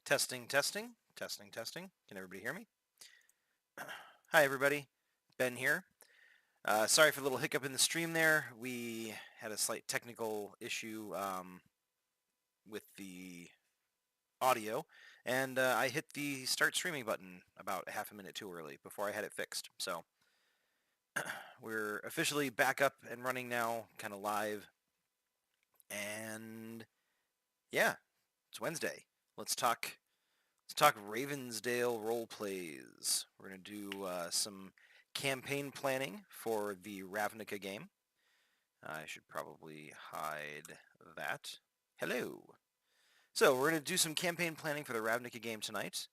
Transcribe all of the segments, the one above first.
Testing, testing, testing, testing. Can everybody hear me? Hi, everybody. Ben here. Sorry for the little hiccup in the stream there. We had a slight technical issue with the audio, and I hit the start streaming button about half a minute too early before I had it fixed. So we're officially back up and running now, kind of live. And yeah, it's Wednesday. Let's talk Ravensdale role plays. We're going to do some campaign planning for the Ravnica game. I should probably hide that. Hello. So we're going to do some campaign planning for the Ravnica game tonight.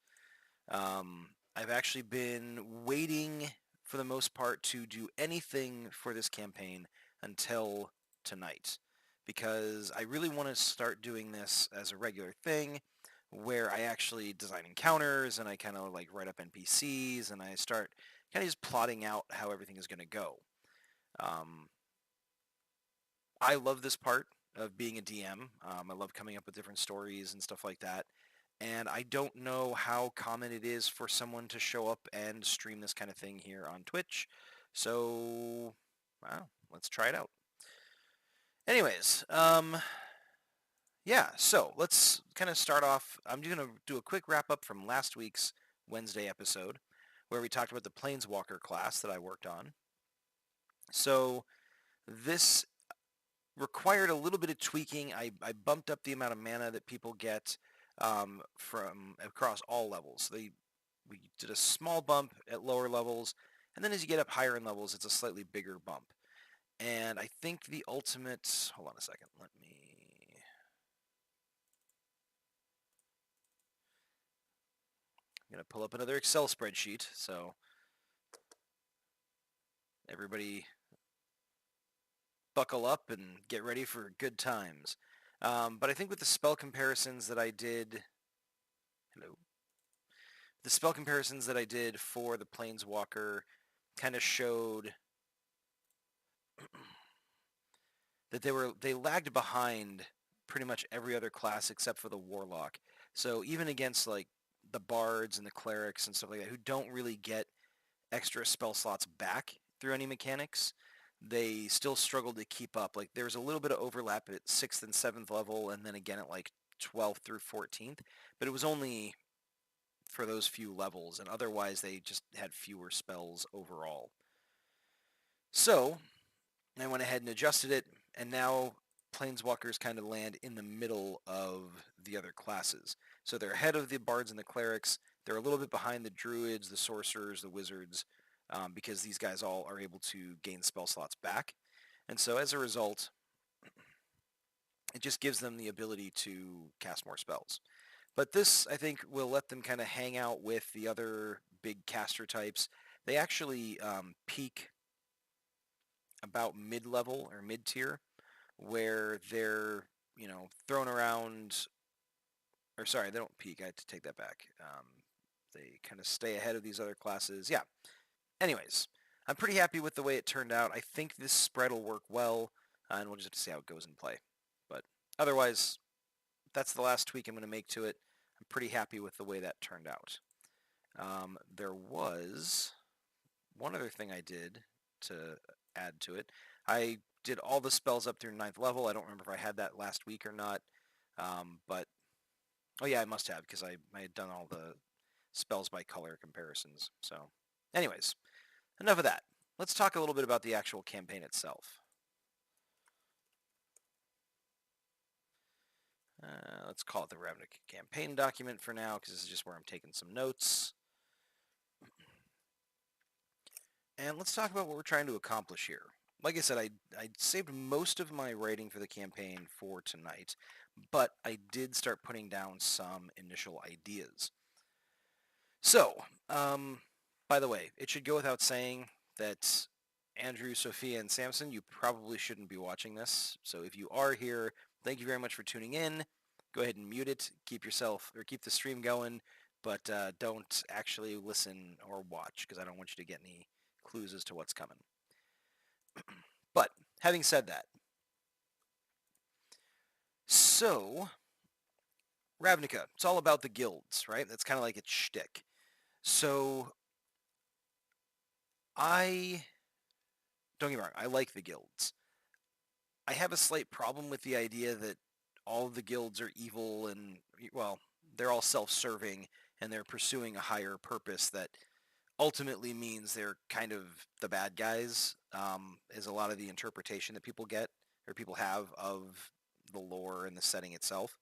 I've actually been waiting for the most part to do anything for this campaign until tonight, because I really want to start doing this as a regular thing where I actually design encounters and I kind of like write up NPCs and I start kind of just plotting out how everything is going to go. I love this part of being a DM. I love coming up with different stories and stuff like that. And I don't know how common it is for someone to show up and stream this kind of thing here on Twitch. So, wow, let's try it out. Anyways, yeah, so let's kind of start off. I'm going to do a quick wrap up from last week's Wednesday episode where we talked about the Planeswalker class that I worked on. So this required a little bit of tweaking. I bumped up the amount of mana that people get from across all levels. We did a small bump at lower levels, and then as you get up higher in levels, it's a slightly bigger bump. And I think the ultimate... Hold on a second. Let me... I'm going to pull up another Excel spreadsheet, so everybody buckle up and get ready for good times. But I think with the spell comparisons that I did... Hello? The spell comparisons that I did for the Planeswalker kind of showed that they lagged behind pretty much every other class except for the Warlock. So even against like the Bards and the Clerics and stuff like that, who don't really get extra spell slots back through any mechanics, they still struggled to keep up. Like there was a little bit of overlap at 6th and 7th level, and then again at like 12th through 14th, but it was only for those few levels, and otherwise they just had fewer spells overall. So I went ahead and adjusted it, and now Planeswalkers kind of land in the middle of the other classes. So they're ahead of the Bards and the Clerics. They're a little bit behind the Druids, the Sorcerers, the Wizards, because these guys all are able to gain spell slots back. And so as a result, it just gives them the ability to cast more spells. But this, I think, will let them kind of hang out with the other big caster types. They actually peak about mid-level or mid-tier, where they're, thrown around, or sorry, they don't peak. I had to take that back. They kind of stay ahead of these other classes. Yeah. Anyways, I'm pretty happy with the way it turned out. I think this spread will work well, and we'll just have to see how it goes in play. But otherwise, that's the last tweak I'm going to make to it. I'm pretty happy with the way that turned out. There was one other thing I did to add to it. I did all the spells up through 9th level. I don't remember if I had that last week or not. But, oh yeah, I must have, because I had done all the spells by color comparisons. So, anyways, enough of that. Let's talk a little bit about the actual campaign itself. Let's call it the Ravnica campaign document for now, because this is just where I'm taking some notes. And let's talk about what we're trying to accomplish here. Like I said, I saved most of my writing for the campaign for tonight, but I did start putting down some initial ideas. So, by the way, it should go without saying that Andrew, Sophia, and Samson, you probably shouldn't be watching this. So if you are here, thank you very much for tuning in. Go ahead and mute it. Keep the stream going, but don't actually listen or watch, because I don't want you to get any clues as to what's coming. But having said that, so Ravnica. It's all about the guilds, right? That's kind of like its shtick. So I don't get me wrong. I like the guilds. I have a slight problem with the idea that all of the guilds are evil and, well, they're all self-serving and they're pursuing a higher purpose that ultimately means they're kind of the bad guys, is a lot of the interpretation that people get or people have of the lore and the setting itself.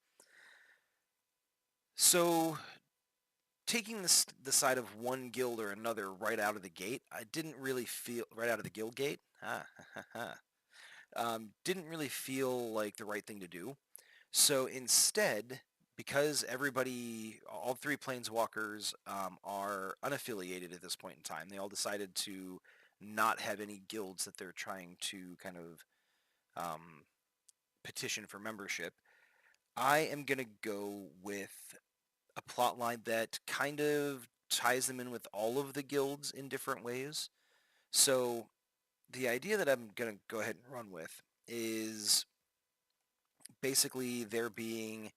So taking the side of one guild or another right out of the gate, I didn't really feel, right out of the guild gate, didn't really feel like the right thing to do. So instead, because everybody, all three planeswalkers are unaffiliated at this point in time, they all decided to not have any guilds that they're trying to kind of petition for membership. I am going to go with a plot line that kind of ties them in with all of the guilds in different ways. So the idea that I'm going to go ahead and run with is basically there being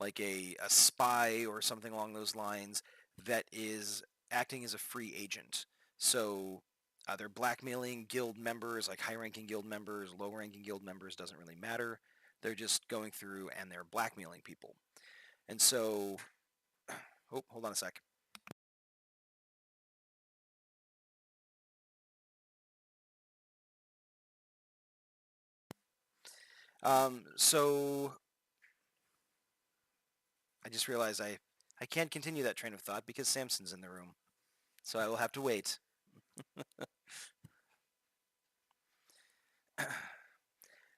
like a spy or something along those lines that is acting as a free agent. So they're blackmailing guild members, like high-ranking guild members, low-ranking guild members, doesn't really matter. They're just going through and they're blackmailing people. And so, oh, hold on a sec. So I just realized I can't continue that train of thought because Samson's in the room. So I will have to wait.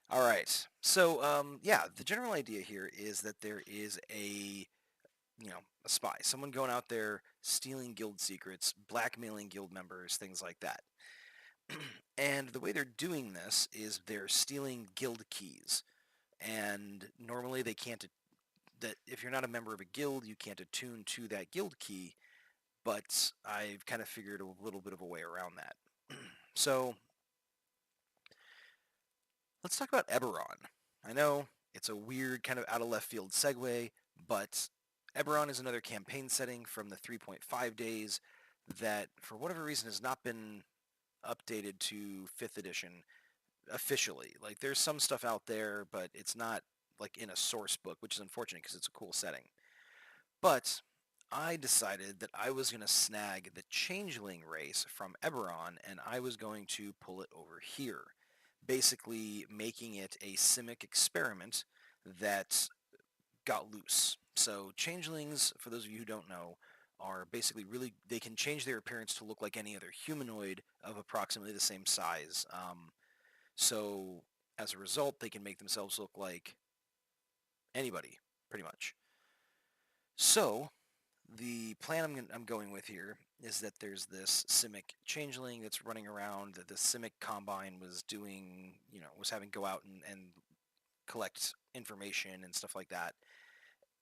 All right. So, yeah, the general idea here is that there is a spy, someone going out there stealing guild secrets, blackmailing guild members, things like that. And the way they're doing this is they're stealing guild keys. And normally they can't, that if you're not a member of a guild, you can't attune to that guild key, but I've kind of figured a little bit of a way around that. So let's talk about Eberron. I know it's a weird kind of out of left field segue, but Eberron is another campaign setting from the 3.5 days that, for whatever reason, has not been updated to 5th edition officially. Like, there's some stuff out there, but it's not like in a source book, which is unfortunate because it's a cool setting. But I decided that I was going to snag the Changeling race from Eberron, and I was going to pull it over here, basically making it a Simic experiment that got loose. So Changelings, for those of you who don't know, are basically they can change their appearance to look like any other humanoid of approximately the same size. So as a result, they can make themselves look like anybody, pretty much. So the plan I'm going with here is that there's this Simic changeling that's running around that the Simic Combine was doing, was having go out and collect information and stuff like that.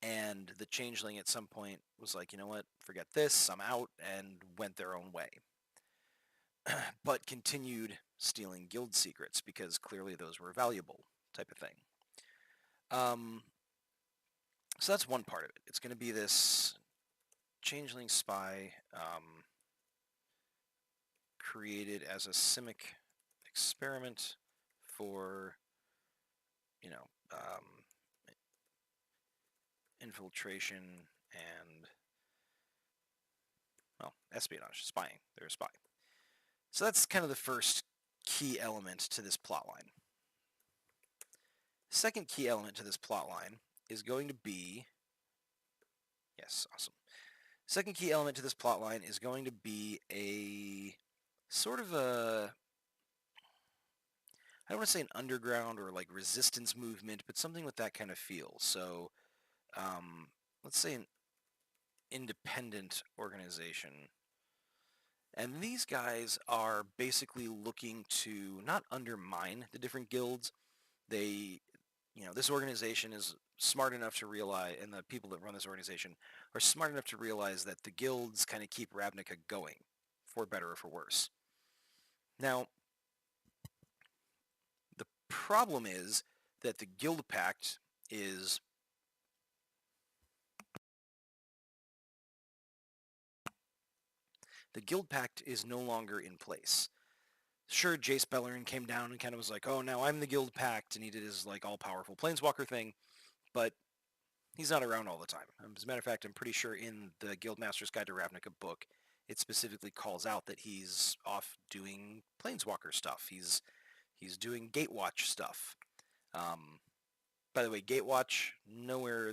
And the changeling at some point was like, you know what, forget this, I'm out, and went their own way. But continued stealing guild secrets because clearly those were valuable, type of thing. So that's one part of it. It's going to be this changeling spy created as a Simic experiment for, infiltration and, well, espionage, spying. They're a spy. So that's kind of the first key element to this plotline. Second key element to this plotline is going to be, yes, awesome. Second key element to this plotline is going to be a sort of a, I don't want to say an underground or like resistance movement, but something with that kind of feel. So let's say an independent organization. And these guys are basically looking to not undermine the different guilds. They, this organization is smart enough to realize, and the people that run this organization are smart enough to realize that the guilds kind of keep Ravnica going, for better or for worse. Now, the problem is that the Guild Pact is the Guild Pact is no longer in place. Sure, Jace Beleren came down and kind of was like, oh, now I'm the Guild Pact, and he did his like all-powerful Planeswalker thing, but he's not around all the time. As a matter of fact, I'm pretty sure in the Guildmaster's Guide to Ravnica book, it specifically calls out that he's off doing Planeswalker stuff. He's doing Gatewatch stuff. By the way, Gatewatch, nowhere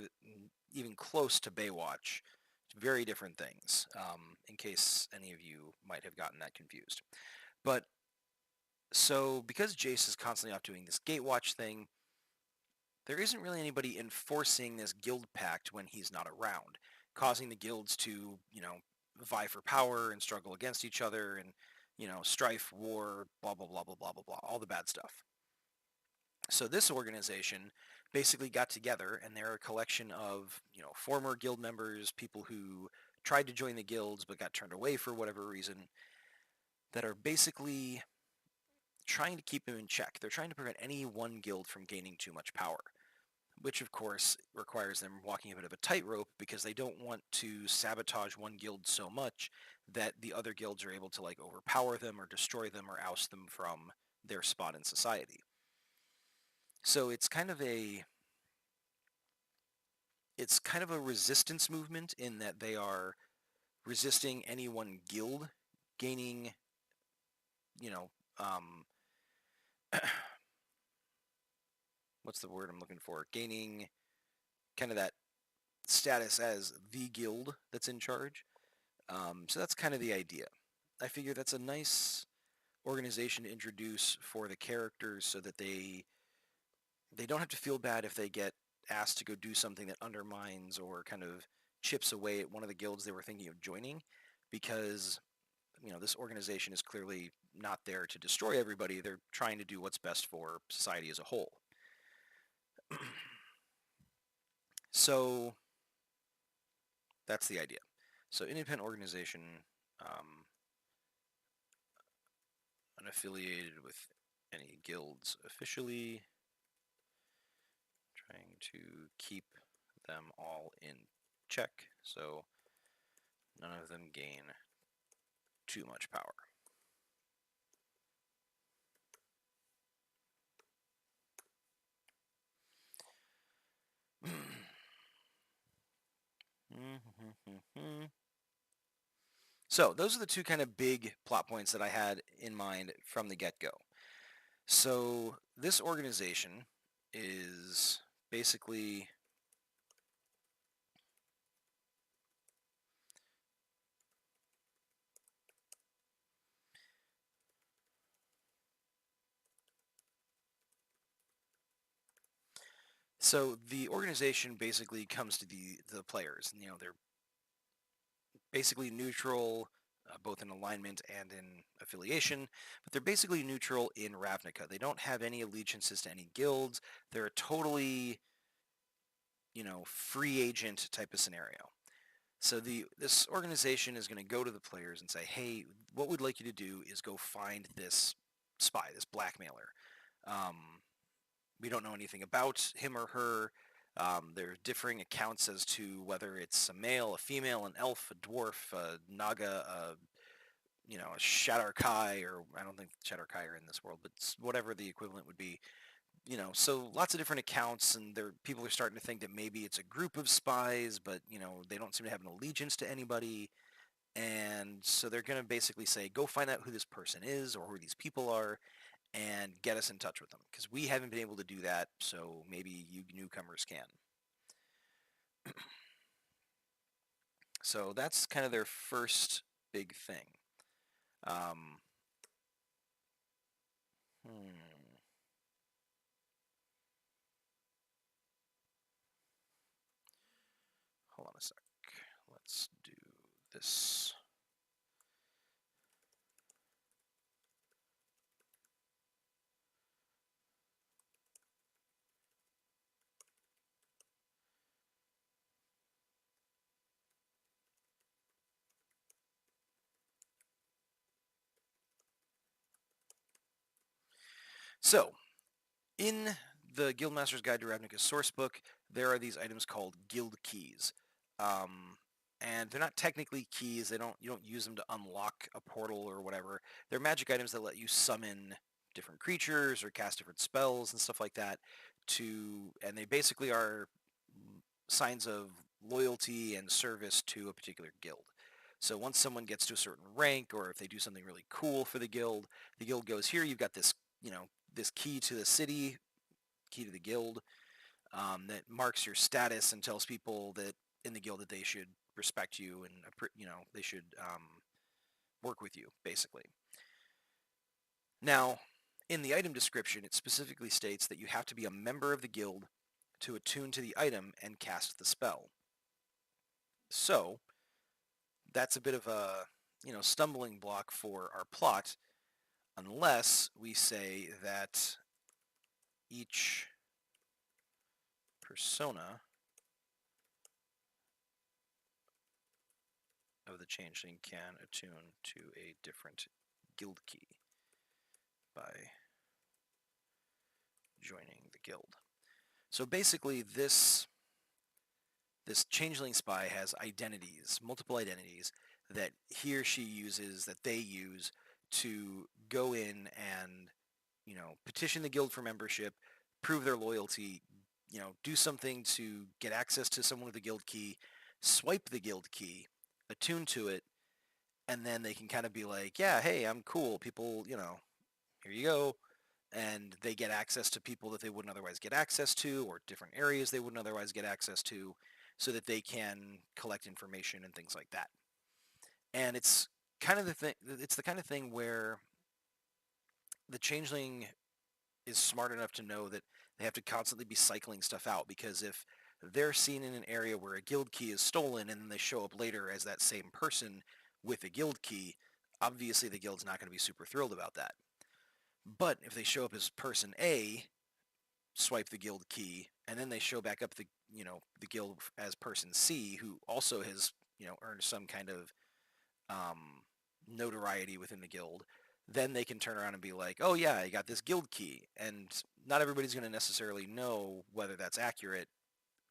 even close to Baywatch. Very different things, in case any of you might have gotten that confused. But, so, because Jace is constantly off doing this Gatewatch thing, there isn't really anybody enforcing this guild pact when he's not around, causing the guilds to, vie for power and struggle against each other and, strife, war, blah, blah, blah, blah, blah, blah, blah, all the bad stuff. So this organization basically got together, and they're a collection of, former guild members, people who tried to join the guilds but got turned away for whatever reason, that are basically trying to keep him in check. They're trying to prevent any one guild from gaining too much power, which of course requires them walking a bit of a tightrope because they don't want to sabotage one guild so much that the other guilds are able to like overpower them or destroy them or oust them from their spot in society. So it's kind of a resistance movement in that they are resisting any one guild gaining, what's the word I'm looking for? Gaining kind of that status as the guild that's in charge. So that's kind of the idea. I figure that's a nice organization to introduce for the characters so that they don't have to feel bad if they get asked to go do something that undermines or kind of chips away at one of the guilds they were thinking of joining, because this organization is clearly not there to destroy everybody. They're trying to do what's best for society as a whole. So that's the idea. So independent organization, unaffiliated with any guilds officially, trying to keep them all in check so none of them gain too much power. So those are the two kind of big plot points that I had in mind from the get-go. So this organization is basically the organization basically comes to the players. They're basically neutral, both in alignment and in affiliation, but they're basically neutral in Ravnica. They don't have any allegiances to any guilds. They're a totally, free agent type of scenario. So this organization is going to go to the players and say, hey, what we'd like you to do is go find this spy, this blackmailer. We don't know anything about him or her. There are differing accounts as to whether it's a male, a female, an elf, a dwarf, a naga, a Shadar Kai, or I don't think Shadar Kai are in this world, but whatever the equivalent would be. So lots of different accounts, and people are starting to think that maybe it's a group of spies, but, they don't seem to have an allegiance to anybody. And so they're going to basically say, go find out who this person is or who these people are and get us in touch with them, because we haven't been able to do that, so maybe you newcomers can. So that's kind of their first big thing. Hold on a sec. Let's do this. So, in the Guildmaster's Guide to Ravnica's sourcebook, there are these items called guild keys. and they're not technically keys. You don't use them to unlock a portal or whatever. They're magic items that let you summon different creatures or cast different spells and stuff like that and they basically are signs of loyalty and service to a particular guild. So once someone gets to a certain rank, or if they do something really cool for the guild goes, here, you've got this, this key to the city, key to the guild, that marks your status and tells people that in the guild that they should respect you and, they should work with you, basically. Now, in the item description, it specifically states that you have to be a member of the guild to attune to the item and cast the spell. So, that's a bit of a, stumbling block for our plot, unless we say that each persona of the changeling can attune to a different guild key by joining the guild. So basically, this changeling spy has identities, multiple identities, that he or she uses, that they use to go in and, petition the guild for membership, prove their loyalty, do something to get access to someone with a guild key, swipe the guild key, attune to it, and then they can kind of be like, yeah, hey, I'm cool. People, here you go. And they get access to people that they wouldn't otherwise get access to, or different areas they wouldn't otherwise get access to, so that they can collect information and things like that. And it's kind of the kind of thing where the changeling is smart enough to know that they have to constantly be cycling stuff out, because if they're seen in an area where a guild key is stolen and then they show up later as that same person with a guild key, obviously the guild's not going to be super thrilled about that. But if they show up as person A, swipe the guild key, and then they show back up the guild as person C, who also has earned some kind of notoriety within the guild, then they can turn around and be like, oh yeah, I got this guild key. And not everybody's going to necessarily know whether that's accurate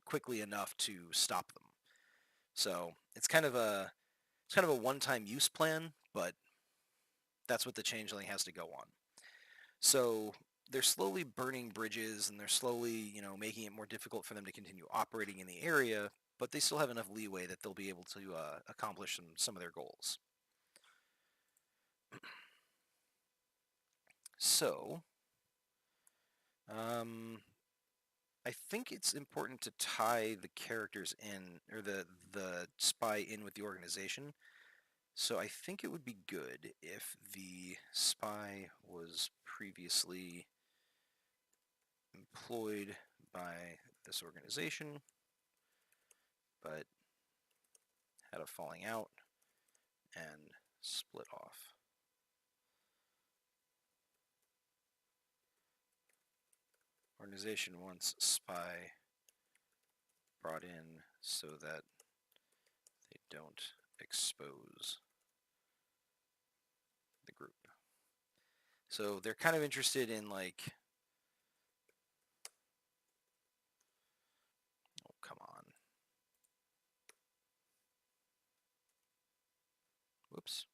quickly enough to stop them. So it's kind of a one-time use plan, but that's what the changeling has to go on. So they're slowly burning bridges, and they're slowly, making it more difficult for them to continue operating in the area, but they still have enough leeway that they'll be able to accomplish some of their goals. So, I think it's important to tie the characters in, or the spy in with the organization. So I think it would be good if the spy was previously employed by this organization, but had a falling out and split off. Organization wants spy brought in so that they don't expose the group. So they're kind of interested in, like, oh, come on. Whoops.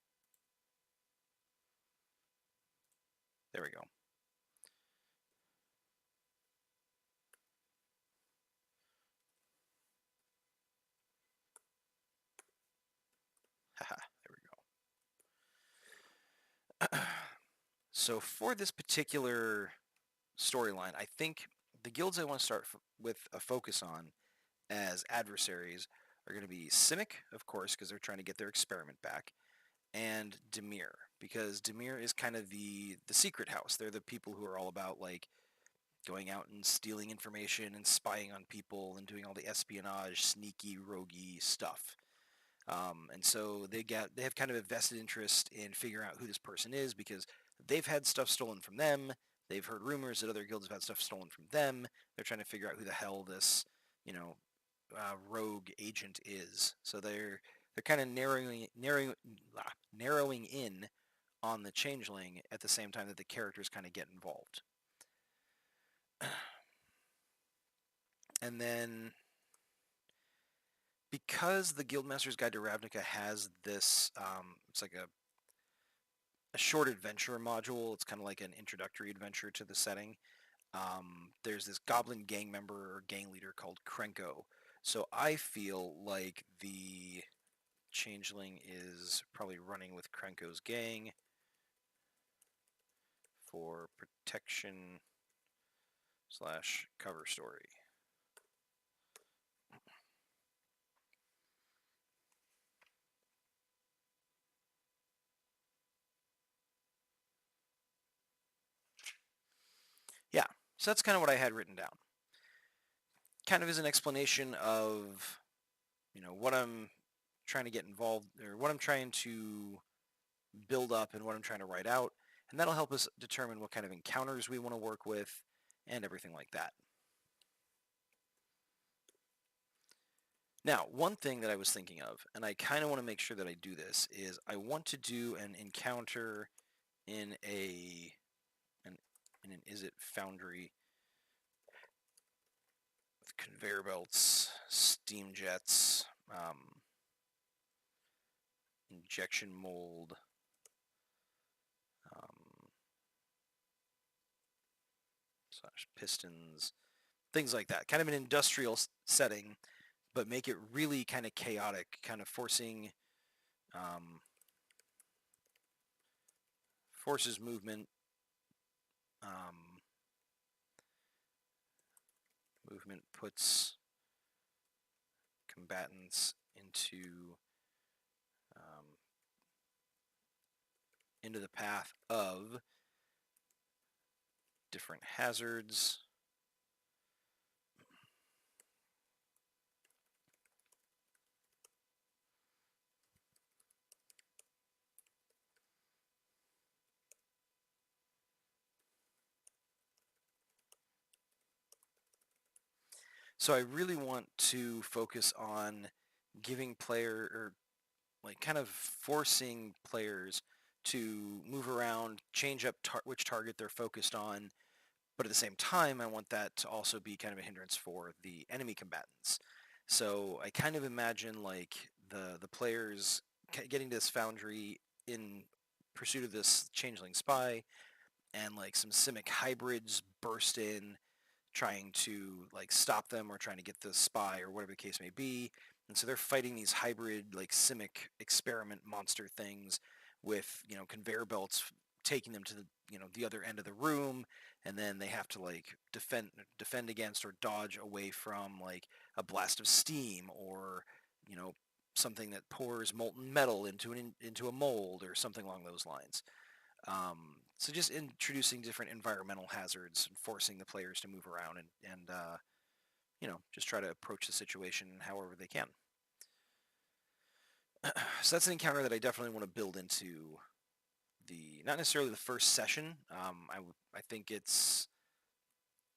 There we go. Haha, there we go. So for this particular storyline, I think the guilds I want to start with a focus on as adversaries are going to be Simic, of course, because they're trying to get their experiment back, and Demir, because Demir is kind of the secret house. They're the people who are all about, like, going out and stealing information and spying on people and doing all the espionage, sneaky, roguey stuff. And so they have kind of a vested interest in figuring out who this person is, because they've had stuff stolen from them. They've heard rumors that other guilds have had stuff stolen from them. They're trying to figure out who the hell this, rogue agent is. So they're kind of narrowing in on the changeling at the same time that the characters kind of get involved. And then because the Guildmaster's Guide to Ravnica has this, it's like a short adventure module. It's kind of like an introductory adventure to the setting. There's this goblin gang member or gang leader called Krenko. So I feel like the changeling is probably running with Krenko's gang for protection slash cover story. Yeah, so that's kind of what I had written down. Kind of as an explanation of, what I'm trying to get involved, or what I'm trying to build up and what I'm trying to write out. And that'll help us determine what kind of encounters we want to work with and everything like that. Now, one thing that I was thinking of, and I kind of want to make sure that I do this, is I want to do an encounter in an Is It Foundry with conveyor belts, steam jets, injection mold, slash pistons, things like that. Kind of an industrial setting, but make it really kind of chaotic, kind of forcing forces movement, movement puts combatants into the path of different hazards. So I really want to focus on giving like kind of forcing players to move around, change up which target they're focused on, but at the same time, I want that to also be kind of a hindrance for the enemy combatants. So I kind of imagine like the players getting to this foundry in pursuit of this changeling spy, and like some Simic hybrids burst in, trying to like stop them or trying to get the spy or whatever the case may be. And so they're fighting these hybrid like Simic experiment monster things with, conveyor belts taking them to the other end of the room, and then they have to like defend against or dodge away from like a blast of steam, or you know something that pours molten metal into a mold or something along those lines. So just introducing different environmental hazards and forcing the players to move around and just try to approach the situation however they can. So that's an encounter that I definitely want to build into not necessarily the first session. I think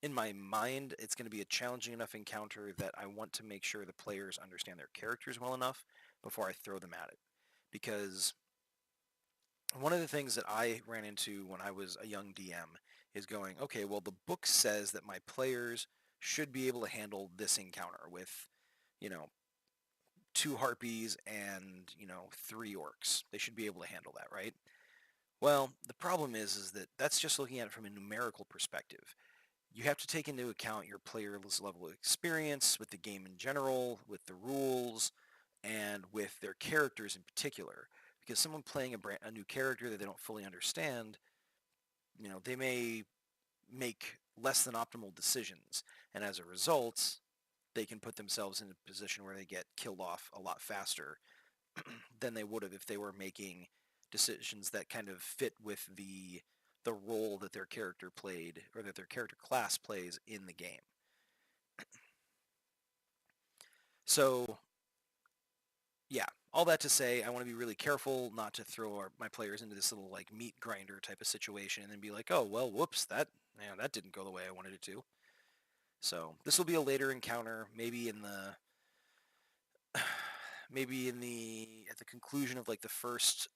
in my mind, it's going to be a challenging enough encounter that I want to make sure the players understand their characters well enough before I throw them at it. Because one of the things that I ran into when I was a young DM is going, okay, well, the book says that my players should be able to handle this encounter with, you know, 2 harpies and, 3 orcs. They should be able to handle that, right? Well, the problem is that that's just looking at it from a numerical perspective. You have to take into account your player's level of experience with the game in general, with the rules, and with their characters in particular. Because someone playing a new character that they don't fully understand, they may make less than optimal decisions, and as a result, they can put themselves in a position where they get killed off a lot faster than they would have if they were making decisions that kind of fit with the role that their character played or that their character class plays in the game. So yeah, all that to say, I want to be really careful not to throw my players into this little like meat grinder type of situation and then be like, oh well, whoops, that didn't go the way I wanted it to. So this will be a later encounter, maybe at the conclusion of like the first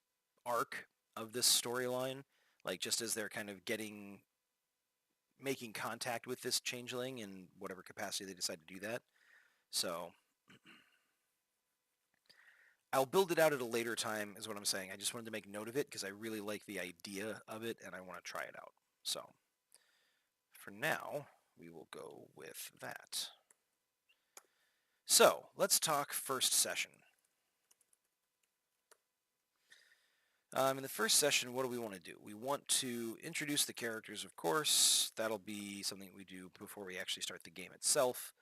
arc of this storyline, like just as they're kind of making contact with this changeling in whatever capacity they decide to do that. So I'll build it out at a later time, is what I'm saying. I just wanted to make note of it because I really like the idea of it and I want to try it out. So for now, we will go with that. So let's talk first session. In the first session, what do we want to do? We want to introduce the characters, of course. That'll be something we do before we actually start the game itself.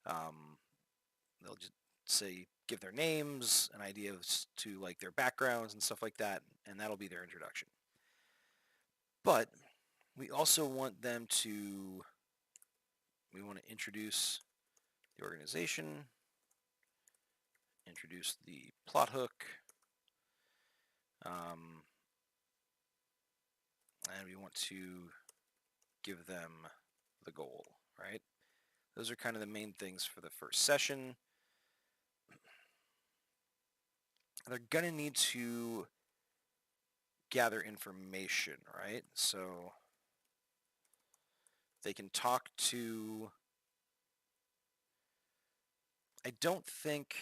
They'll just say, give their names, an idea to like their backgrounds and stuff like that, and that'll be their introduction. But we also want them to, we want to introduce the organization, introduce the plot hook, and we want to give them the goal, right? Those are kind of the main things for the first session. They're going to need to gather information, right? So they can talk to... I don't think...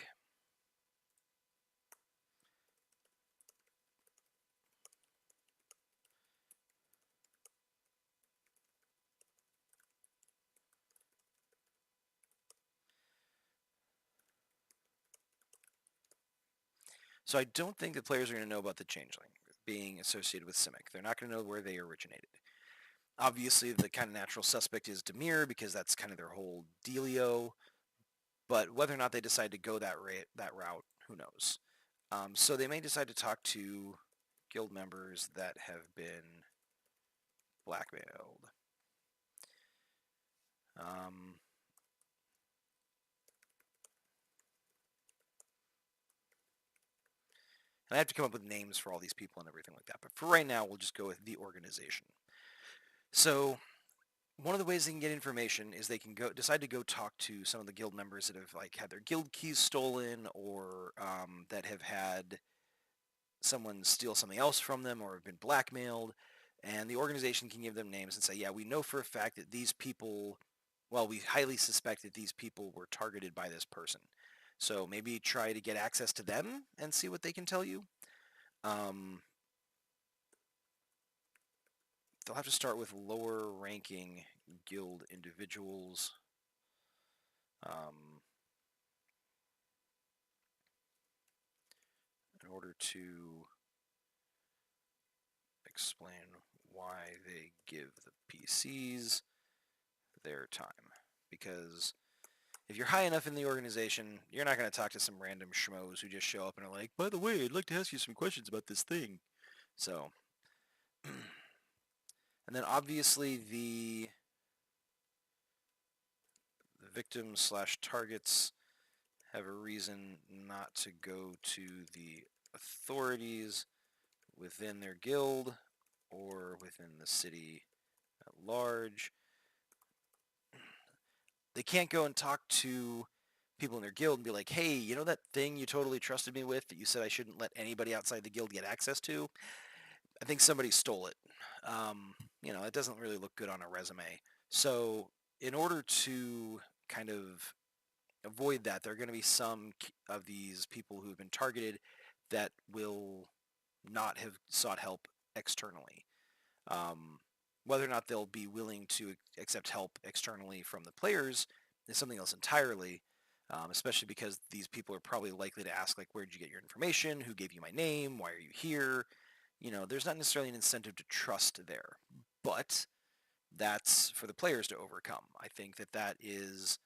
So I don't think the players are going to know about the Changeling being associated with Simic. They're not going to know where they originated. Obviously, the kind of natural suspect is Dimir because that's kind of their whole dealio. But whether or not they decide to go that route, who knows? So they may decide to talk to guild members that have been blackmailed. And I have to come up with names for all these people and everything like that. But for right now, we'll just go with the organization. So one of the ways they can get information is they can decide to go talk to some of the guild members that have like had their guild keys stolen or that have had someone steal something else from them or have been blackmailed. And the organization can give them names and say, yeah, we know for a fact that these people, well, we highly suspect that these people were targeted by this person. So maybe try to get access to them and see what they can tell you. They'll have to start with lower ranking guild individuals. In order to explain why they give the PCs their time. Because if you're high enough in the organization, you're not going to talk to some random schmoes who just show up and are like, by the way, I'd like to ask you some questions about this thing. So, and then obviously the victims slash targets have a reason not to go to the authorities within their guild or within the city at large. They can't go and talk to people in their guild and be like, hey, you know that thing you totally trusted me with that you said I shouldn't let anybody outside the guild get access to? I think somebody stole it. It doesn't really look good on a resume. So in order to kind of avoid that, there are going to be some of these people who have been targeted that will not have sought help externally. Whether or not they'll be willing to accept help externally from the players is something else entirely, especially because these people are probably likely to ask, like, where did you get your information? Who gave you my name? Why are you here? There's not necessarily an incentive to trust there, but that's for the players to overcome. I think that is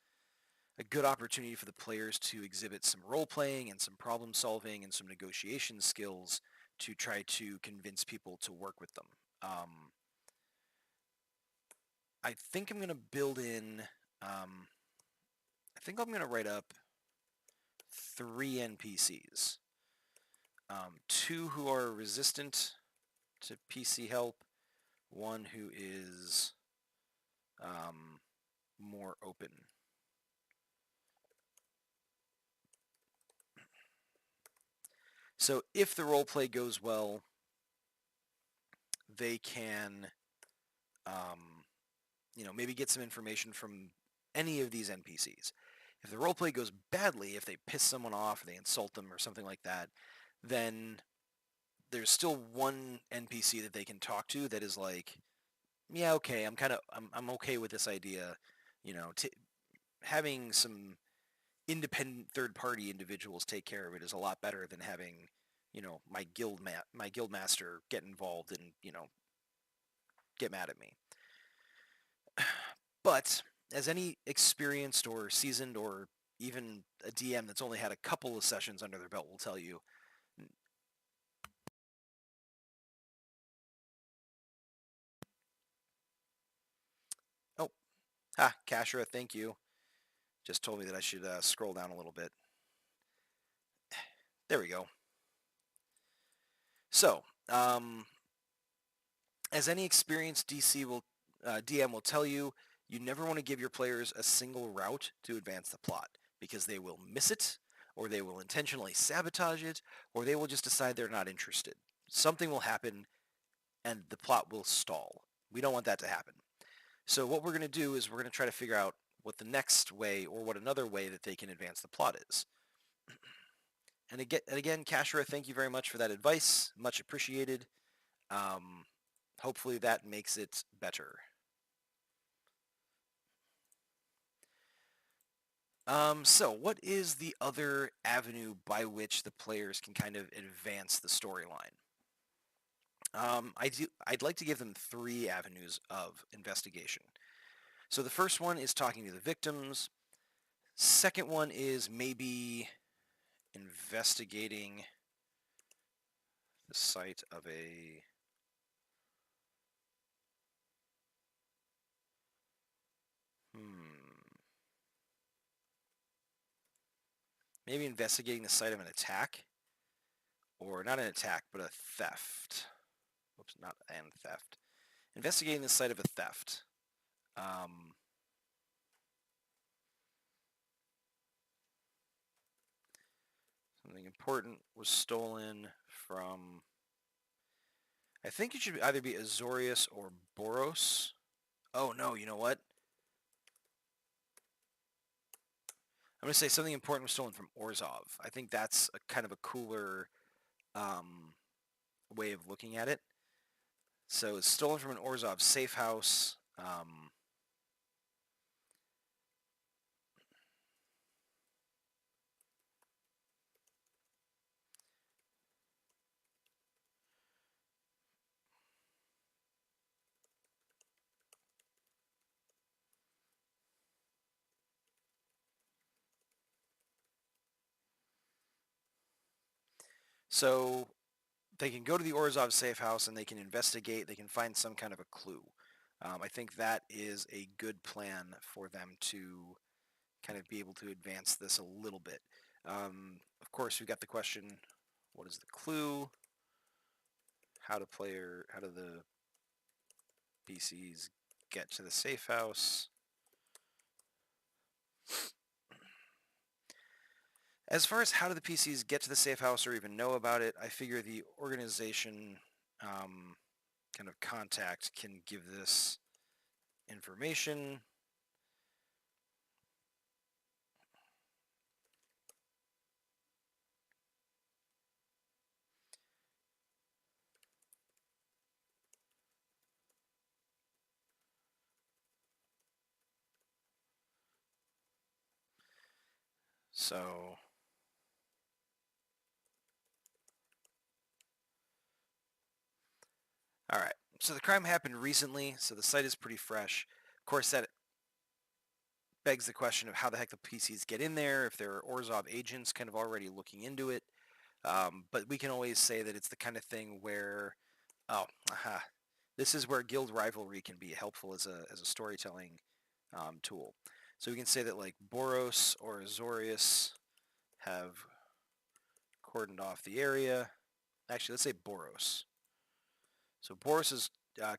a good opportunity for the players to exhibit some role-playing and some problem-solving and some negotiation skills to try to convince people to work with them. I think I'm going to build in, I think I'm going to write up 3 NPCs. 2 who are resistant to PC help, 1 who is more open. So if the roleplay goes well, they can maybe get some information from any of these NPCs. If the roleplay goes badly, if they piss someone off or they insult them or something like that, then there's still one NPC that they can talk to that is like, yeah, okay, I'm okay with this idea, you know, having some independent third party individuals take care of it is a lot better than having, you know, my guild master get involved and, you know, get mad at me. But as any experienced or seasoned or even a DM that's only had a couple of sessions under their belt will tell you, oh, Kashra, thank you. Just told me that I should scroll down a little bit. There we go. So, as any experienced DM will tell you, you never want to give your players a single route to advance the plot because they will miss it, or they will intentionally sabotage it, or they will just decide they're not interested. Something will happen and the plot will stall. We don't want that to happen. So what we're going to do is we're going to try to figure out what the next way or what another way that they can advance the plot is. And again, Kashra, thank you very much for that advice. Much appreciated. Hopefully that makes it better. So what is the other avenue by which the players can kind of advance the storyline? I'd like to give them 3 avenues of investigation. So the first one is talking to the victims. Second one is maybe investigating the site of a maybe investigating the site of an attack, or not an attack, but a theft. Oops, not an theft. Investigating the site of a theft. Something important was stolen from... I think it should either be Azorius or Boros. Oh no, you know what? I'm going to say something important was stolen from Orzhov. I think that's a kind of a cooler way of looking at it. So it's stolen from an Orzhov safe house. So they can go to the Orzhov safe house and they can investigate. They can find some kind of a clue. I think that is a good plan for them to kind of be able to advance this a little bit. Of course, we've got the question, what is the clue? How do the PCs get to the safe house? As far as how do the PCs get to the safe house or even know about it, I figure the organization kind of contact can give this information. So all right. So the crime happened recently, so the site is pretty fresh. Of course, that begs the question of how the heck the PCs get in there, if there are Orzhov agents kind of already looking into it. But we can always say that it's the kind of thing where, this is where guild rivalry can be helpful as a storytelling tool. So we can say that like Boros or Azorius have cordoned off the area. Actually, let's say Boros. So Boros has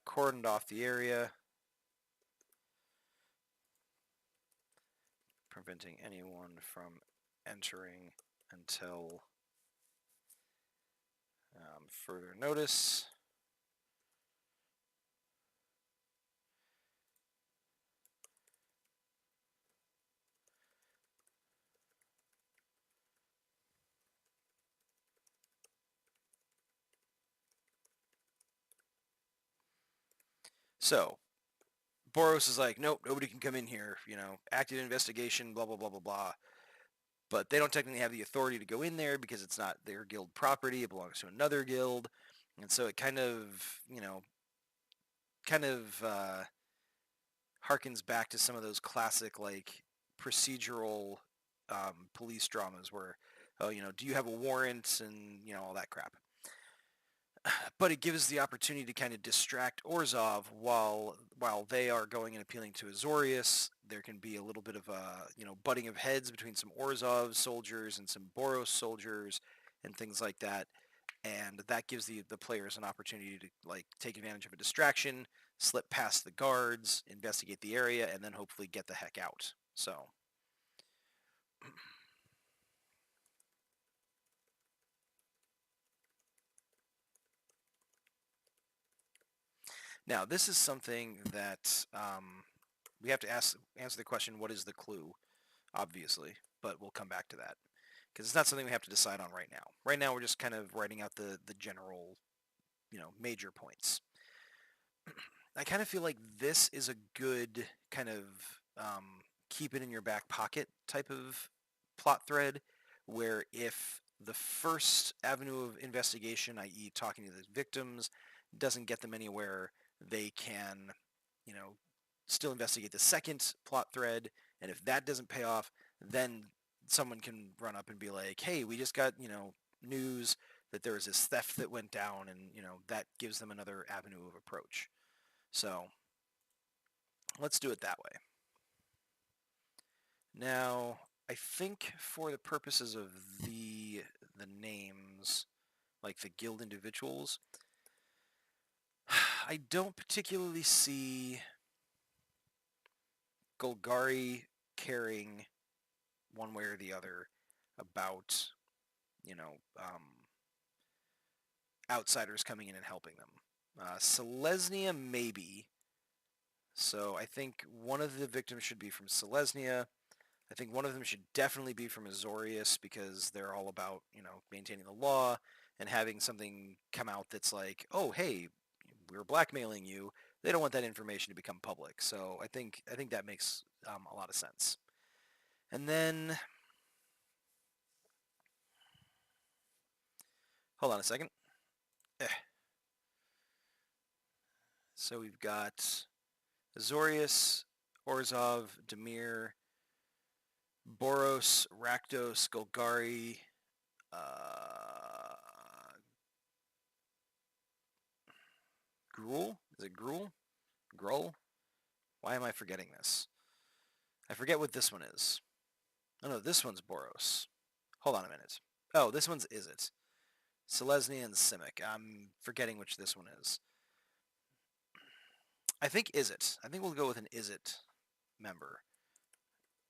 cordoned off the area, preventing anyone from entering until further notice. So Boros is like, nope, nobody can come in here. You know, active investigation, blah blah blah blah blah. But they don't technically have the authority to go in there because it's not their guild property. It belongs to another guild, and so it kind of, you know, kind of harkens back to some of those classic like procedural police dramas where, oh, you know, do you have a warrant and you know all that crap. But it gives the opportunity to kind of distract Orzhov while they are going and appealing to Azorius. There can be a little bit of a, you know, butting of heads between some Orzhov soldiers and some Boros soldiers and things like that. And that gives the players an opportunity to like take advantage of a distraction, slip past the guards, investigate the area, and then hopefully get the heck out. So now this is something that we have to answer the question: what is the clue? Obviously, but we'll come back to that because it's not something we have to decide on right now. Right now, we're just kind of writing out the general, you know, major points. I kind of feel like this is a good kind of keep it in your back pocket type of plot thread, where if the first avenue of investigation, i.e. talking to the victims, doesn't get them anywhere, they can, you know, still investigate the second plot thread, and if that doesn't pay off, then someone can run up and be like, hey, we just got, you know, news that there was this theft that went down, and, you know, that gives them another avenue of approach. So let's do it that way. Now, I think for the purposes of the names, like the guild individuals, I don't particularly see Golgari caring one way or the other about, you know, outsiders coming in and helping them. Selesnya, maybe. So I think one of the victims should be from Selesnya. I think one of them should definitely be from Azorius because they're all about, you know, maintaining the law and having something come out that's like, oh, hey, we're blackmailing you. They don't want that information to become public. So I think that makes a lot of sense. And then, hold on a second. Eh. So we've got Azorius, Orzhov, Demir, Boros, Rakdos, Golgari, uh, Gruul? Is it Gruul? Gruul? Why am I forgetting this? I forget what this one is. Oh no, this one's Boros. Hold on a minute. Oh, this one's Izzet. Selesnya and Simic. I'm forgetting which this one is. I think Izzet. I think we'll go with an Izzet member.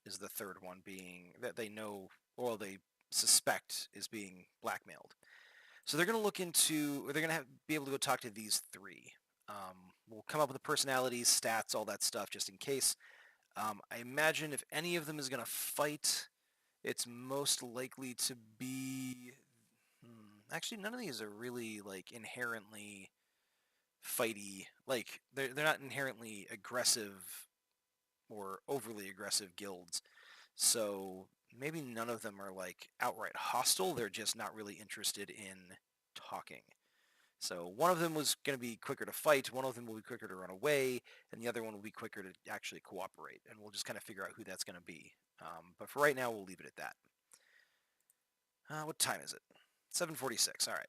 Is the third one being that they know, or they suspect is being blackmailed. So they're going to look into, or they're going to be able to go talk to these three. We'll come up with the personalities, stats, all that stuff, just in case. I imagine if any of them is going to fight, it's most likely to be... Actually, none of these are really, like, inherently fighty. Like, they're not inherently aggressive or overly aggressive guilds. So maybe none of them are, like, outright hostile. They're just not really interested in talking. So one of them was going to be quicker to fight, one of them will be quicker to run away, and the other one will be quicker to actually cooperate. And we'll just kind of figure out who that's going to be. But for right now, we'll leave it at that. What time is it? 7:46. All right.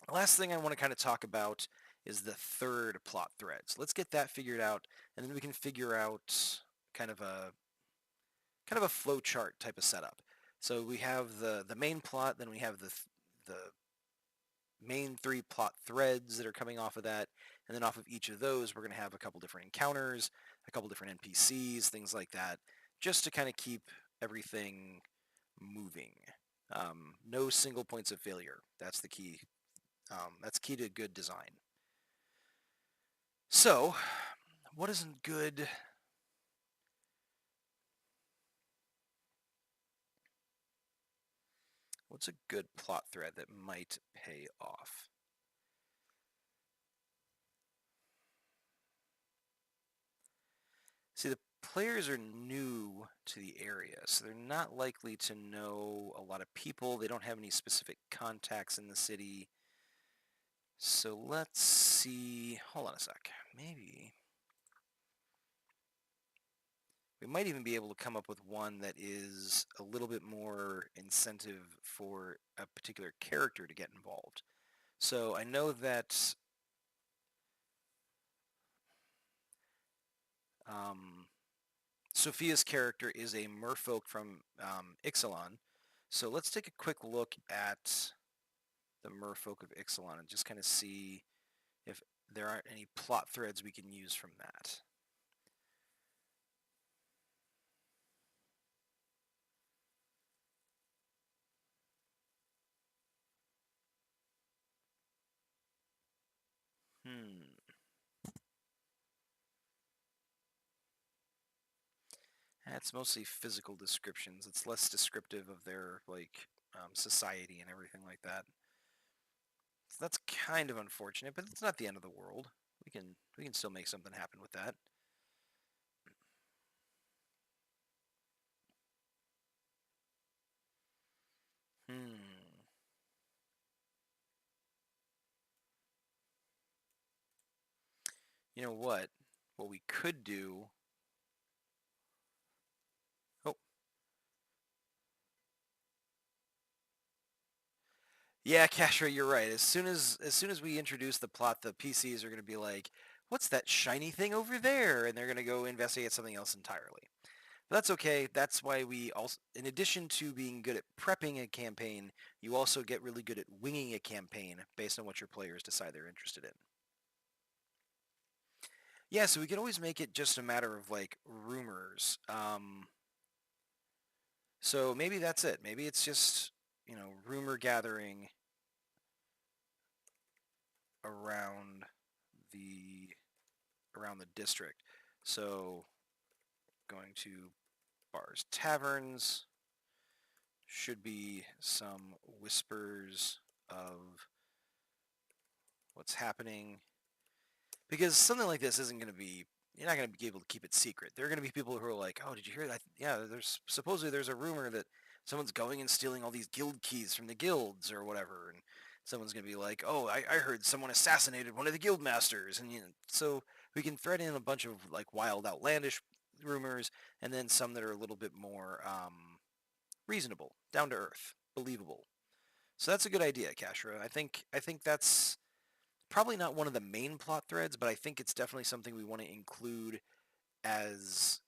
The last thing I want to kind of talk about is the third plot thread. So let's get that figured out, and then we can figure out kind of a flow chart type of setup. So we have the main plot, then we have the main three plot threads that are coming off of that, and then off of each of those we're going to have a couple different encounters, a couple different NPCs, things like that, just to kind of keep everything moving. No single points of failure. That's the key. That's key to good design. So, what isn't good? What's a good plot thread that might pay off? See, the players are new to the area, so they're not likely to know a lot of people. They don't have any specific contacts in the city. So let's see. Hold on a sec. Maybe we might even be able to come up with one that is a little bit more incentive for a particular character to get involved. So I know that um, Sophia's character is a merfolk from Ixalan. So let's take a quick look at the merfolk of Ixalan and just kind of see if there aren't any plot threads we can use from that. Hmm. That's mostly physical descriptions. It's less descriptive of their like society and everything like that. So that's kind of unfortunate, but it's not the end of the world. We can still make something happen with that. Hmm. You know what? What we could do. Oh, yeah, Castro, you're right. As soon as we introduce the plot, the PCs are going to be like, "What's that shiny thing over there?" And they're going to go investigate something else entirely. But that's okay. That's why we also, in addition to being good at prepping a campaign, you also get really good at winging a campaign based on what your players decide they're interested in. Yeah, so we can always make it just a matter of like rumors. So maybe that's it. Maybe it's just, rumor gathering around the around the district. So going to bars, taverns, should be some whispers of what's happening. Because something like this isn't going to be, you're not going to be able to keep it secret. There are going to be people who are like, oh, did you hear that? Yeah, there's a rumor that someone's going and stealing all these guild keys from the guilds or whatever. And someone's going to be like, oh, I heard someone assassinated one of the guild masters. And so we can thread in a bunch of like wild, outlandish rumors and then some that are a little bit more reasonable, down to earth, believable. So that's a good idea, Kashra. I think that's probably not one of the main plot threads, but I think it's definitely something we want to include as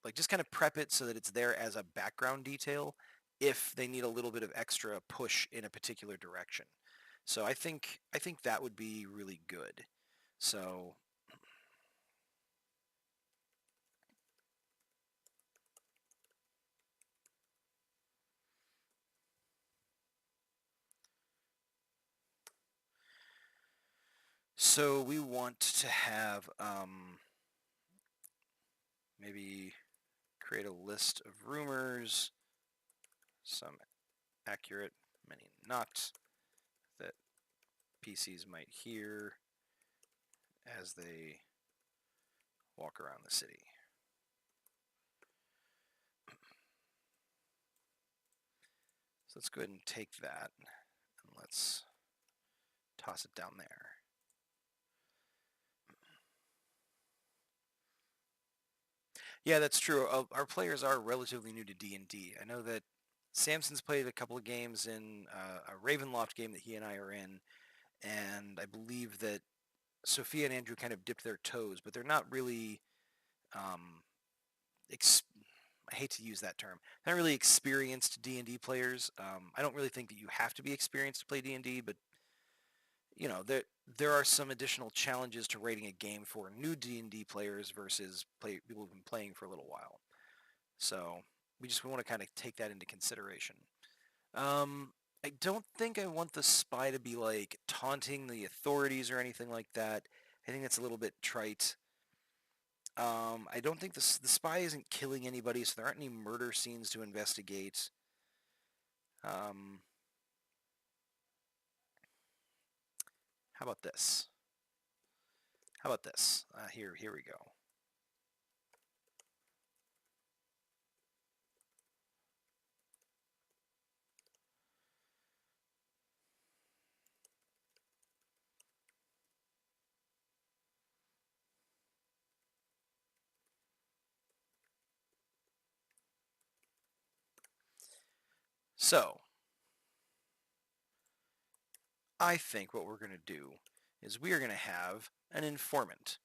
like just kind of prep it so that it's there as a background detail if they need a little bit of extra push in a particular direction. So I think that would be really good. So so we want to have maybe create a list of rumors, some accurate, many not, that PCs might hear as they walk around the city. So let's go ahead and take that and let's toss it down there. Yeah, that's true. Our players are relatively new to D&D. I know that Samson's played a couple of games in a Ravenloft game that he and I are in, and I believe that Sophia and Andrew kind of dipped their toes, but they're not really um, ex- I hate to use that term. They're not really experienced D&D players. I don't really think that you have to be experienced to play D&D, but there are some additional challenges to writing a game for new D&D players versus people who've been playing for a little while. So we want to kind of take that into consideration. Um, I don't think I want the spy to be like taunting the authorities or anything like that. I think that's a little bit trite. I don't think the spy isn't killing anybody, so there aren't any murder scenes to investigate. Um, how about this? How about this? Here we go. So, I think what we're going to do is we are going to have an informant.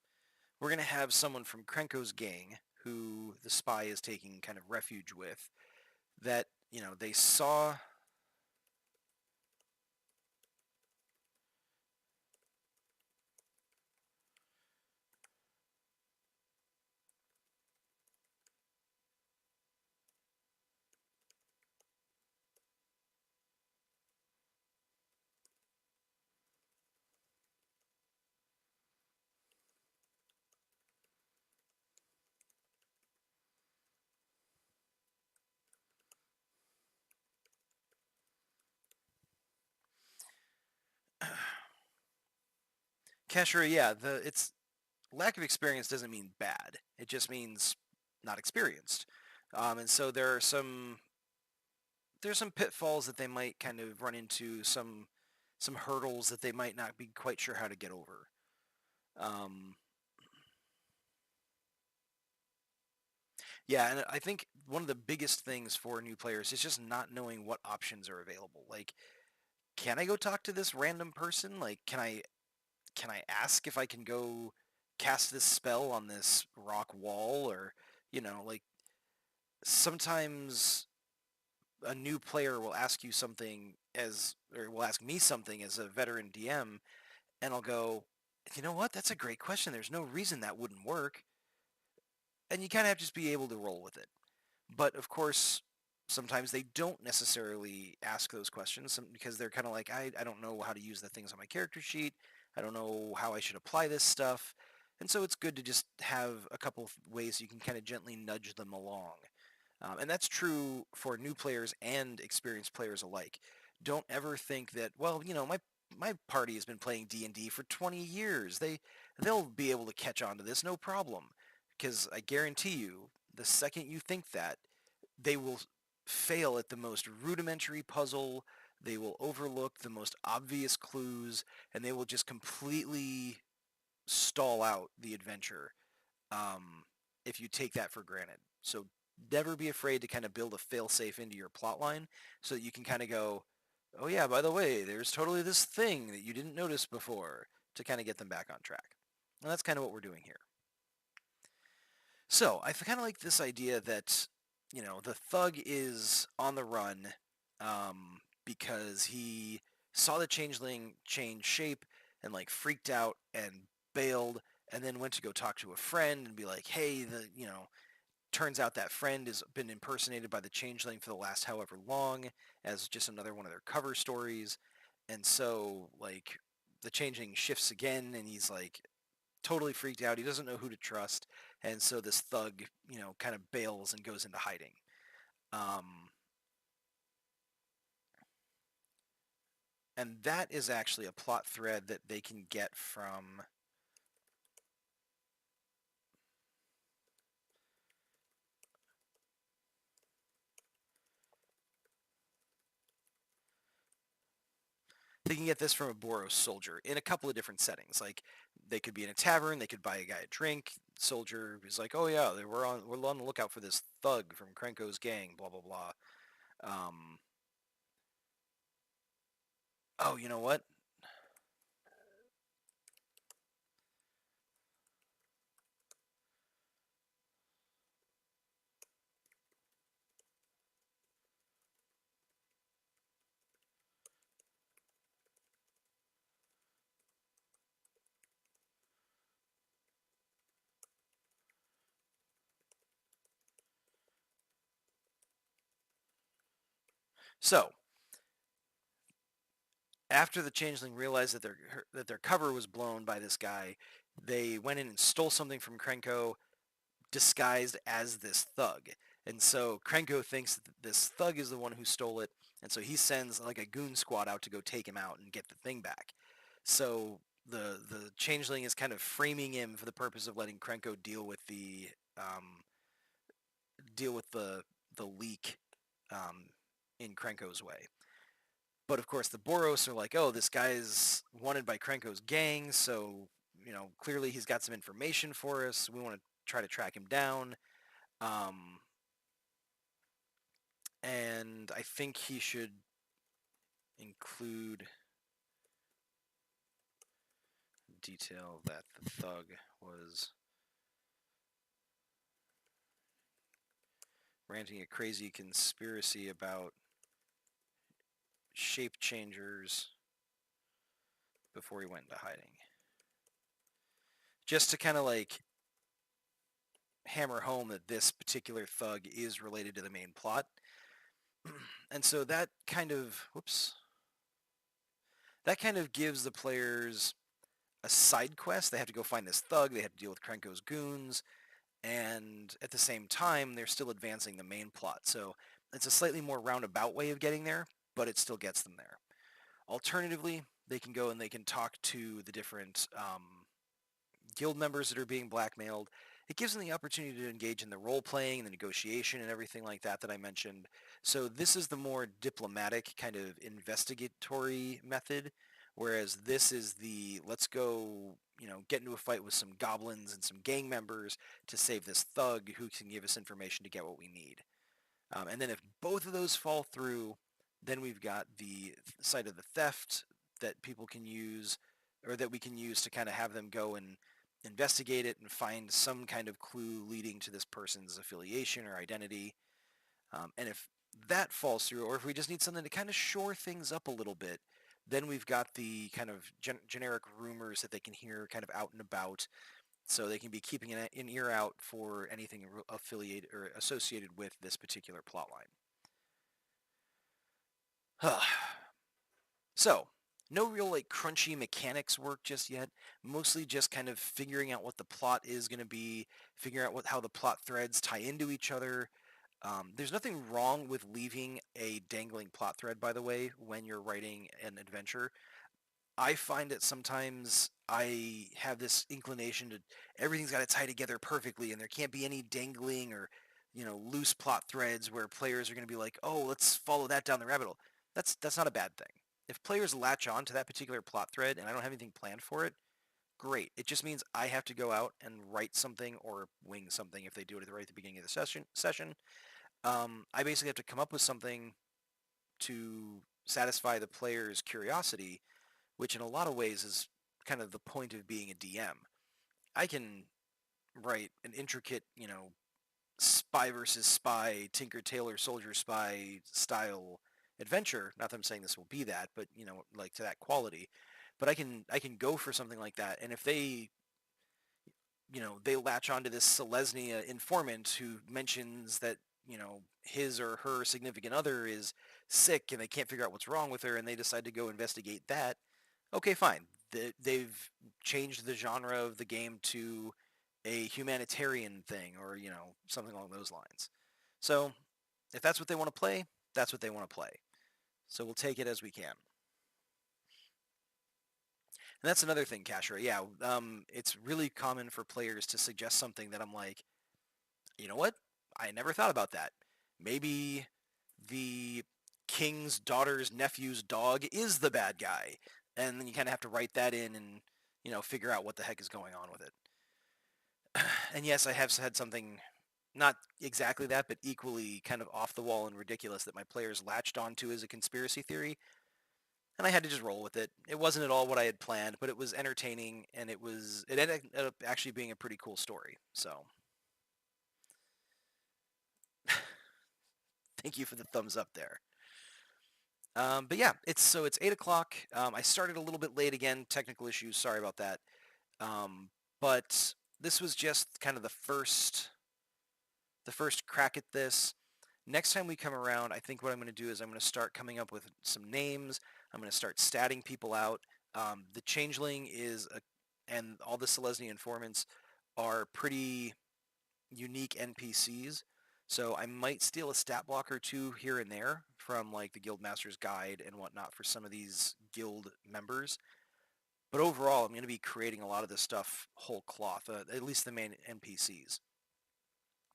We're going to have someone from Krenko's gang who the spy is taking kind of refuge with that, they saw. Kashura, yeah, it's lack of experience doesn't mean bad. It just means not experienced. And so there's some pitfalls that they might kind of run into, some hurdles that they might not be quite sure how to get over. Um, yeah, and I think one of the biggest things for new players is just not knowing what options are available. Like, can I go talk to this random person? Like, can I ask if I can go cast this spell on this rock wall? Or, like, sometimes a new player will ask you something or will ask me something as a veteran DM, and I'll go, you know what? That's a great question. There's no reason that wouldn't work. And you kind of have to just be able to roll with it. But of course, sometimes they don't necessarily ask those questions because they're kind of like, I don't know how to use the things on my character sheet. I don't know how I should apply this stuff. And so it's good to just have a couple of ways you can kind of gently nudge them along. And that's true for new players and experienced players alike. Don't ever think that, well, my party has been playing D&D for 20 years. They'll be able to catch on to this, no problem. Because I guarantee you, the second you think that, they will fail at the most rudimentary puzzle. They will overlook the most obvious clues, and they will just completely stall out the adventure if you take that for granted. So never be afraid to kind of build a fail-safe into your plot line so that you can kind of go, oh yeah, by the way, there's totally this thing that you didn't notice before, to kind of get them back on track. And that's kind of what we're doing here. So I kind of like this idea that, the thug is on the run because he saw the changeling change shape and like freaked out and bailed, and then went to go talk to a friend and be like, hey, turns out that friend has been impersonated by the changeling for the last however long as just another one of their cover stories. And so like the changeling shifts again, and he's like totally freaked out. He doesn't know who to trust. And so this thug, kind of bails and goes into hiding. Um, and that is actually a plot thread that they can get from. They can get this from a Boros soldier in a couple of different settings. Like, they could be in a tavern, they could buy a guy a drink. Soldier is like, oh yeah, we're on the lookout for this thug from Krenko's gang, blah blah blah. Um, oh, you know what? So after the changeling realized that their cover was blown by this guy, they went in and stole something from Krenko, disguised as this thug. And so Krenko thinks that this thug is the one who stole it, and so he sends like a goon squad out to go take him out and get the thing back. So the changeling is kind of framing him for the purpose of letting Krenko um, deal with the leak um, in Krenko's way. But of course, the Boros are like, oh, this guy's wanted by Krenko's gang, so clearly he's got some information for us. We want to try to track him down. Um, And I think he should include detail that the thug was ranting a crazy conspiracy about shape changers before he went into hiding. Just to kind of like hammer home that this particular thug is related to the main plot. And so that kind of, that kind of gives the players a side quest. They have to go find this thug. They have to deal with Krenko's goons. And at the same time, they're still advancing the main plot. So it's a slightly more roundabout way of getting there, but it still gets them there. Alternatively, they can go and they can talk to the different guild members that are being blackmailed. It gives them the opportunity to engage in the role-playing and the negotiation and everything like that that I mentioned. So this is the more diplomatic kind of investigatory method, whereas this is the let's go, get into a fight with some goblins and some gang members to save this thug who can give us information to get what we need. And then if both of those fall through, then we've got the side of the theft that people can use, or that we can use to kind of have them go and investigate it and find some kind of clue leading to this person's affiliation or identity. And if that falls through, or if we just need something to kind of shore things up a little bit, then we've got the kind of generic rumors that they can hear kind of out and about, so they can be keeping an ear out for anything affiliated or associated with this particular plotline. So, no real like crunchy mechanics work just yet. Mostly just kind of figuring out what the plot is going to be, figuring out how the plot threads tie into each other. There's nothing wrong with leaving a dangling plot thread, by the way, when you're writing an adventure. I find that sometimes I have this inclination to everything's got to tie together perfectly, and there can't be any dangling or loose plot threads where players are going to be like, oh, let's follow that down the rabbit hole. That's not a bad thing. If players latch on to that particular plot thread and I don't have anything planned for it, great. It just means I have to go out and write something or wing something if they do it right at the beginning of the session. I basically have to come up with something to satisfy the player's curiosity, which in a lot of ways is kind of the point of being a DM. I can write an intricate, spy versus spy, Tinker Tailor Soldier Spy style adventure. Not that I'm saying this will be that, but like to that quality. But I can go for something like that, and if they latch onto this Selesnya informant who mentions that his or her significant other is sick and they can't figure out what's wrong with her, and they decide to go investigate that. Okay, fine. They've changed the genre of the game to a humanitarian thing, or something along those lines. So if that's what they want to play, that's what they want to play. So we'll take it as we can. And that's another thing, Kashra. Yeah, it's really common for players to suggest something that I'm like, you know what? I never thought about that. Maybe the king's daughter's nephew's dog is the bad guy. And then you kind of have to write that in and, figure out what the heck is going on with it. And yes, I have had something, not exactly that, but equally kind of off the wall and ridiculous that my players latched onto as a conspiracy theory. And I had to just roll with it. It wasn't at all what I had planned, but it was entertaining, and it ended up actually being a pretty cool story. So thank you for the thumbs up there. But yeah, it's 8 o'clock. I started a little bit late again, technical issues. Sorry about that. But this was just kind of the first crack at this. Next time we come around, I think what I'm going to do is I'm going to start coming up with some names. I'm going to start statting people out. The Changeling and all the Selesnya informants are pretty unique NPCs. So I might steal a stat block or two here and there from like the Guildmaster's Guide and whatnot for some of these guild members. But overall, I'm going to be creating a lot of this stuff whole cloth, at least the main NPCs.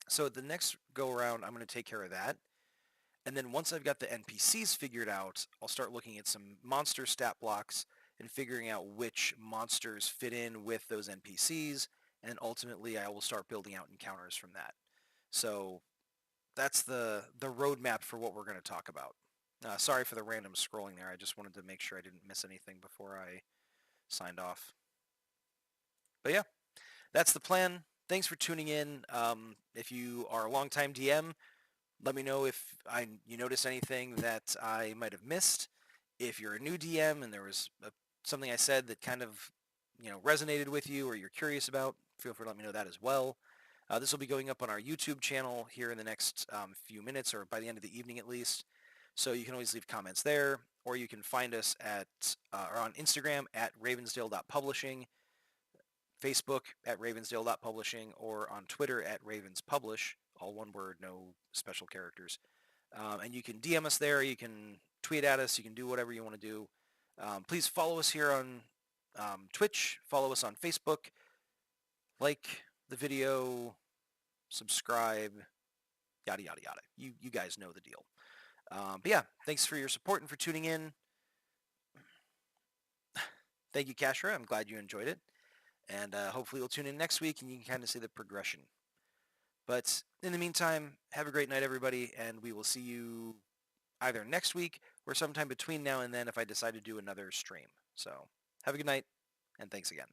So the next go around, I'm going to take care of that. And then once I've got the NPCs figured out, I'll start looking at some monster stat blocks and figuring out which monsters fit in with those NPCs. And ultimately, I will start building out encounters from that. So that's the roadmap for what we're going to talk about. Sorry for the random scrolling there. I just wanted to make sure I didn't miss anything before I signed off. But yeah, that's the plan. Thanks for tuning in. If you are a longtime DM, let me know if you notice anything that I might have missed. If you're a new DM and there was something I said that kind of resonated with you or you're curious about, feel free to let me know that as well. This will be going up on our YouTube channel here in the next few minutes, or by the end of the evening at least. So you can always leave comments there, or you can find us at or on Instagram at ravensdale.publishing, Facebook at ravensdale.publishing, or on Twitter at ravenspublish, all one word, no special characters. And you can DM us there, you can tweet at us, you can do whatever you want to do. Please follow us here on Twitch, follow us on Facebook, like the video, subscribe, yada, yada, yada. You guys know the deal. But yeah, thanks for your support and for tuning in. Thank you, Kashra. I'm glad you enjoyed it. And hopefully you'll tune in next week and you can kind of see the progression. But in the meantime, have a great night, everybody, and we will see you either next week or sometime between now and then if I decide to do another stream. So have a good night, and thanks again.